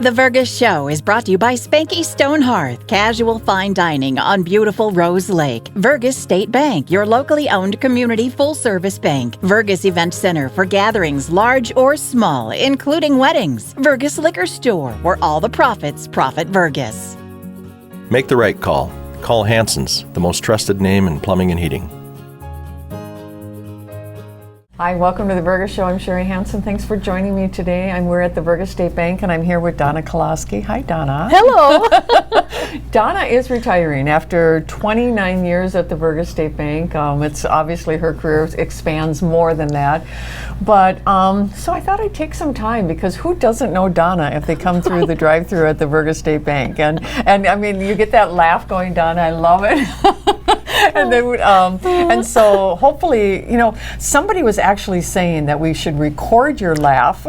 The Vergas Show is brought to you by Spanky Stone Hearth, casual fine dining on beautiful Rose Lake. Vergas State Bank, your locally owned community full-service bank. Vergas Event Center for gatherings large or small, including weddings. Vergas Liquor Store, where all the profits profit Vergas. Make the right call. Call Hanson's, the most trusted name in plumbing and heating. Hi, welcome to the Vergas Show. I'm Sherri Hanson. Thanks for joining me today. We're at the Vergas State Bank, and I'm here with Donna Colosky. Hi, Donna. Hello. Donna is retiring after 29 years at the Vergas State Bank. It's obviously her career expands more than that. But so I thought I'd take some time, because who doesn't know Donna if they come through the drive-thru at the Vergas State Bank? And I mean, you get that laugh going, Donna. I love it. And then, and so hopefully, you know, somebody was actually saying that we should record your laugh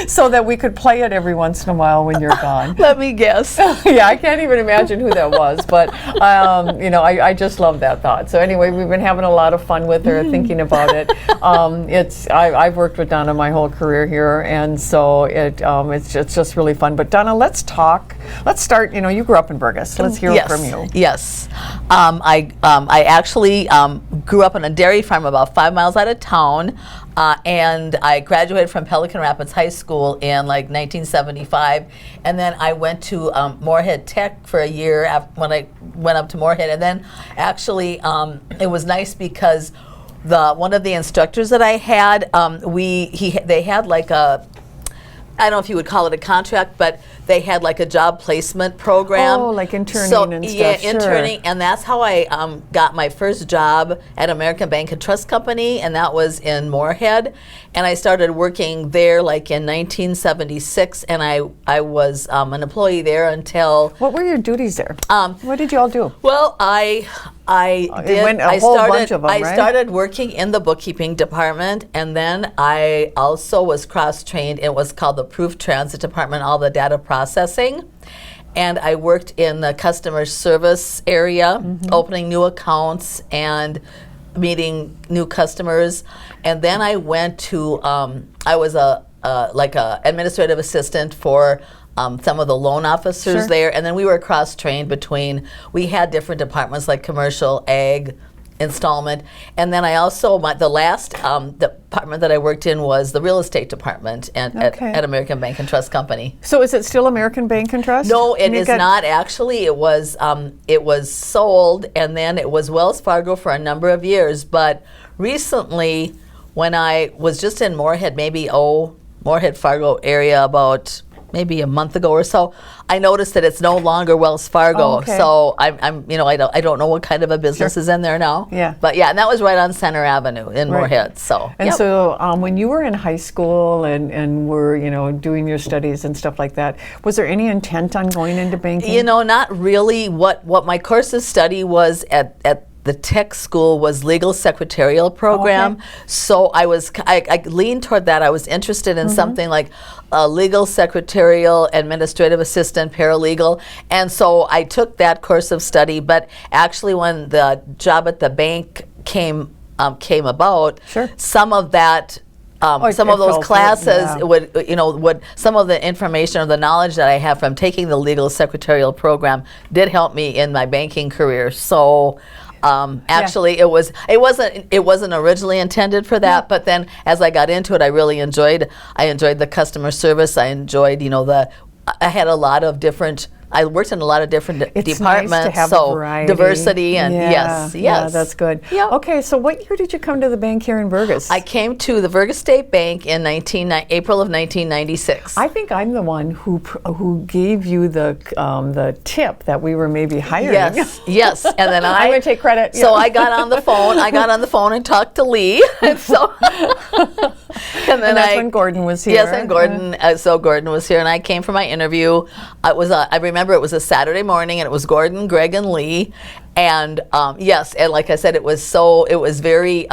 so that we could play it every once in a while when you're gone. Let me guess. Yeah, I can't even imagine who that was, but you know, I just love that thought. So anyway, we've been having a lot of fun with her, thinking about it. I've worked with Donna my whole career here, and so it's just really fun. But Donna, let's talk. Let's start. You know, you grew up in Vergas. Let's hear from you. Yes, I actually grew up on a dairy farm about 5 miles out of town. And I graduated from Pelican Rapids High School in like 1975, and then I went to Moorhead Tech for a year when I went up to Moorhead. And then actually it was nice because one of the instructors that I had, they had like a, I don't know if you would call it a contract, but they had like a job placement program. Oh, like interning and stuff. Yeah, interning, and that's how I got my first job at American Bank and Trust Company, and that was in Moorhead. And I started working there like in 1976, and I was an employee there until. What were your duties there? What did you all do? Well, I started working in the bookkeeping department, and then I also was cross-trained in what's called the Proof Transit Department, all the data processing. And I worked in the customer service area, opening new accounts and meeting new customers. And then I went to, I was a administrative assistant for some of the loan officers there, and then we were cross-trained between, we had different departments like commercial, ag, installment, and then I also, the last department that I worked in was the real estate department at American Bank and Trust Company. So is it still American Bank and Trust? No, it is not actually. It was sold, and then it was Wells Fargo for a number of years, but recently when I was just in Moorhead, Moorhead Fargo area about maybe a month ago or so, I noticed that it's no longer Wells Fargo. Oh, okay. So I'm you know, I don't know what kind of a business is in there now. Yeah. But yeah, and that was right on Center Avenue in Moorhead. So. And so when you were in high school and were, you know, doing your studies and stuff like that, was there any intent on going into banking? You know, not really. What my course of study was at the tech school was legal secretarial program. Okay. So I leaned toward that. I was interested in something like a legal secretarial, administrative assistant, paralegal. And so I took that course of study, but actually when the job at the bank came about, some of that some of those classes would some of the information or the knowledge that I have from taking the legal secretarial program did help me in my banking career. So actually it wasn't originally intended for that, but then as I got into it, I enjoyed the customer service. I enjoyed, I had a lot of different, I worked in a lot of different departments, nice to have so variety. Diversity and yes. Yeah, that's good. Yep. Okay, so what year did you come to the bank here in Vergas? I came to the Vergas State Bank in April of 1996. I think I'm the one who gave you the tip that we were maybe hiring. Yes, and then I'm going to take credit. So I got on the phone. And talked to Lee, and so. And that's when Gordon was here. Yes, and Gordon was here, and I came for my interview. I remember it was a Saturday morning, and it was Gordon, Greg, and Lee, and yes, and like I said, it was very.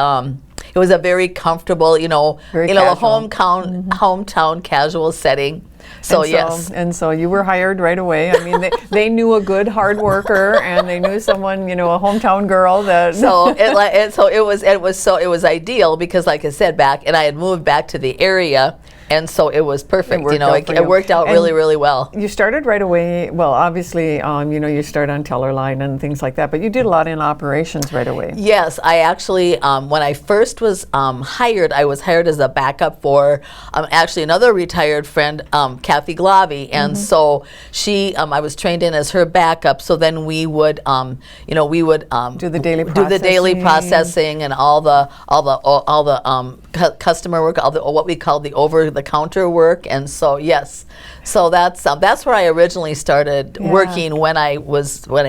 It was a very comfortable, very the hometown casual setting. So and yes. And so you were hired right away. I mean, they knew a good hard worker, and they knew someone, a hometown girl that. So it was ideal because, like I said, and I had moved back to the area. And so it was perfect. It worked out really, really well. You started right away. Well, obviously, you start on teller line and things like that, but you did a lot in operations right away. Yes, I actually, when I first was hired, I was hired as a backup for actually another retired friend, Kathy Glavi. And so I was trained in as her backup. So then we would, do the daily processing and all the customer work, what we call the over-the-counter work, and so yes, so that's where I originally started working when I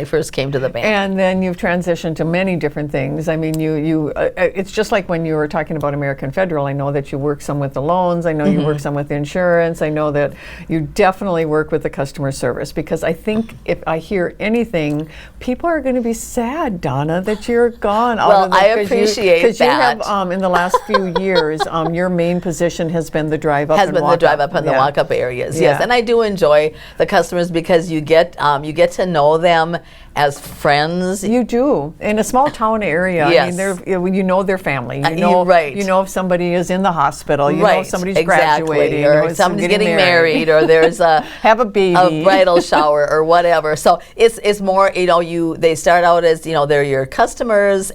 first came to the bank. And then you've transitioned to many different things. I mean, it's just like when you were talking about American Federal. I know that you work some with the loans. I know you work some with insurance. I know that you definitely work with the customer service, because I think if I hear anything, people are going to be sad, Donna, that you're gone. Well, I appreciate that. Because you have, in the last few years, your main position has been the drive up and the walk up areas. Yes, and I do enjoy the customers because you get to know them as friends. You do in a small town area. Yes. I mean, you know their family. You know, right. You know if somebody is in the hospital. You know if somebody's exactly. graduating, or somebody's getting married, or there's have a baby, a bridal shower, or whatever. So it's more. They start out as they're your customers,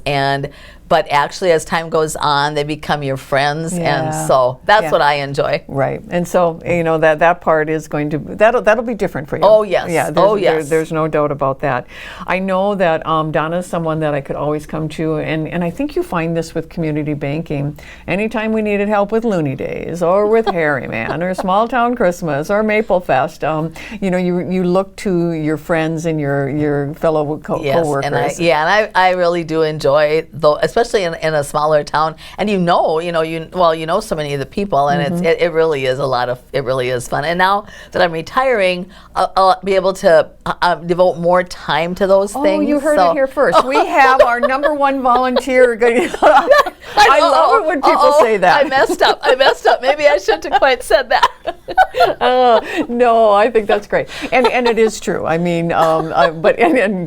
but actually, as time goes on, they become your friends, and so that's what I enjoy. Right, and so that part is going to that'll be different for you. Oh yes, yeah. There's no doubt about that. I know that Donna's someone that I could always come to, and I think you find this with community banking. Anytime we needed help with Looney Days, or with Harry Man, or Small Town Christmas, or Maple Fest, you look to your friends and your fellow coworkers. And I really do enjoy especially in a smaller town, and you know so many of the people, and it really is fun. And now that I'm retiring, I'll be able to devote more time to those things. Oh, you heard it here first. We have our number one volunteer. I love it when people say that. I messed up. Maybe I shouldn't have quite said that. No, I think that's great, and it is true. I mean,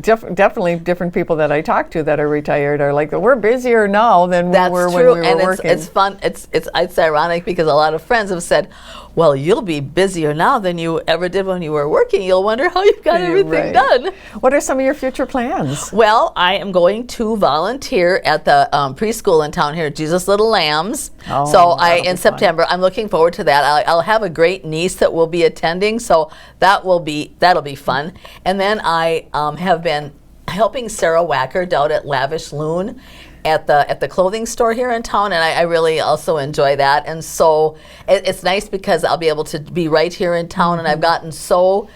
definitely different people that I talk to that are retired are like, we're busier now than we were when we were working. It's fun. It's ironic because a lot of friends have said, well, you'll be busier now than you ever did when you were working. You'll wonder how you've got everything done. What are some of your future plans? Well, I am going to volunteer at the preschool in town here, Jesus Little Lambs. In September, I'm looking forward to that. I'll have a great niece that will be attending, so that'll be fun. And then I have been helping Sarah Wacker down at Lavish Loon at the clothing store here in town, and I really also enjoy that. And so it's nice because I'll be able to be right here in town, and I've been so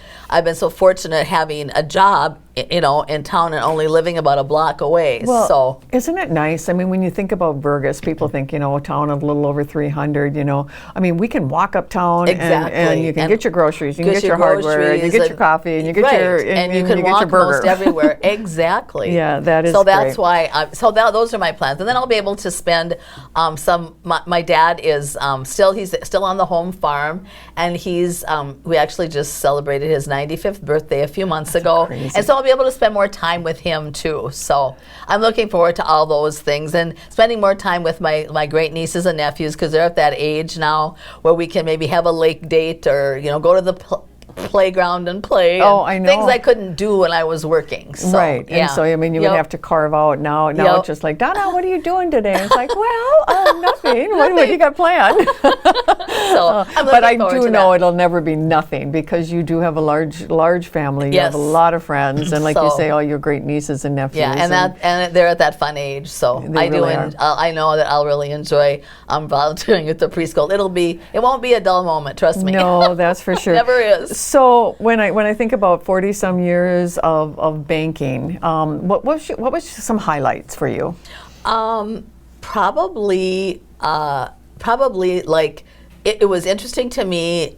fortunate having a job in town and only living about a block away. Well, so isn't it nice? I mean, when you think about Vergas, people think, a town of a little over 300, I mean, we can walk uptown and you can get your groceries, you can get your hardware, and you get your coffee, and you get and you can walk most everywhere. Exactly. Yeah, that is so that's great. why, those are my plans. And then I'll be able to spend my dad is he's still on the home farm, and we actually just celebrated his 95th birthday a few months ago. Crazy. And so I'll be able to spend more time with him too. So I'm looking forward to all those things, and spending more time with my great nieces and nephews, because they're at that age now where we can maybe have a lake date, or go to the playground and play. Oh, I know. Things I couldn't do when I was working. So, right. Yeah. And so, I mean, you would have to carve out now. It's just like, Donna, what are you doing today? And it's like, well, nothing. What do you got planned? But I do know it'll never be nothing, because you do have a large family. You have a lot of friends, and like you say, all your great nieces and nephews. Yeah, and they're at that fun age. So I know that I'll really enjoy volunteering at the preschool. It won't be a dull moment. Trust me. No, that's for sure. Never is. So when I think about 40-some years of banking, what was some highlights for you? Probably like it was interesting to me.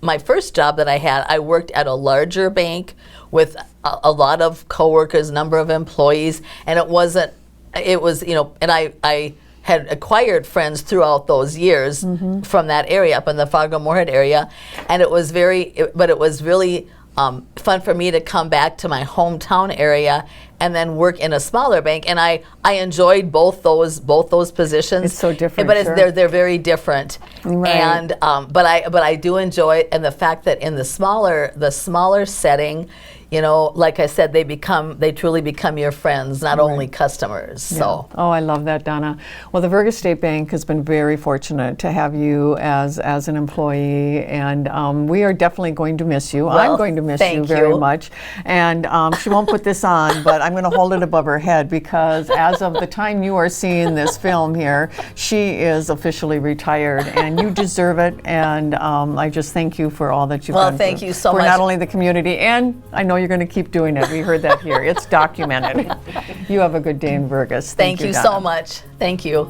My first job that I had, I worked at a larger bank with a lot of coworkers, number of employees, and it was and I had acquired friends throughout those years from that area up in the Fargo-Moorhead area, and it was really fun for me to come back to my hometown area and then work in a smaller bank, and I enjoyed both those positions. It's so different, but sure. they're very different, Right. and but I do enjoy it, and the fact that in the smaller setting, you know, like I said, they truly become your friends, not only customers. So. Oh, I love that, Donna. Well, the Vergas State Bank has been very fortunate to have you as an employee, and we are definitely going to miss you. Well, I'm going to miss you thank very you. much. And she won't put this on, but I'm going to hold it above her head, because as of the time you are seeing this film here, she is officially retired, and you deserve it. And I just thank you for all that you've done. Well, thank you so for much. not only the community, and I know you're going to keep doing it. We heard that here. It's documented. You have a good day in Vergas. Thank you Donna. so much. Thank you.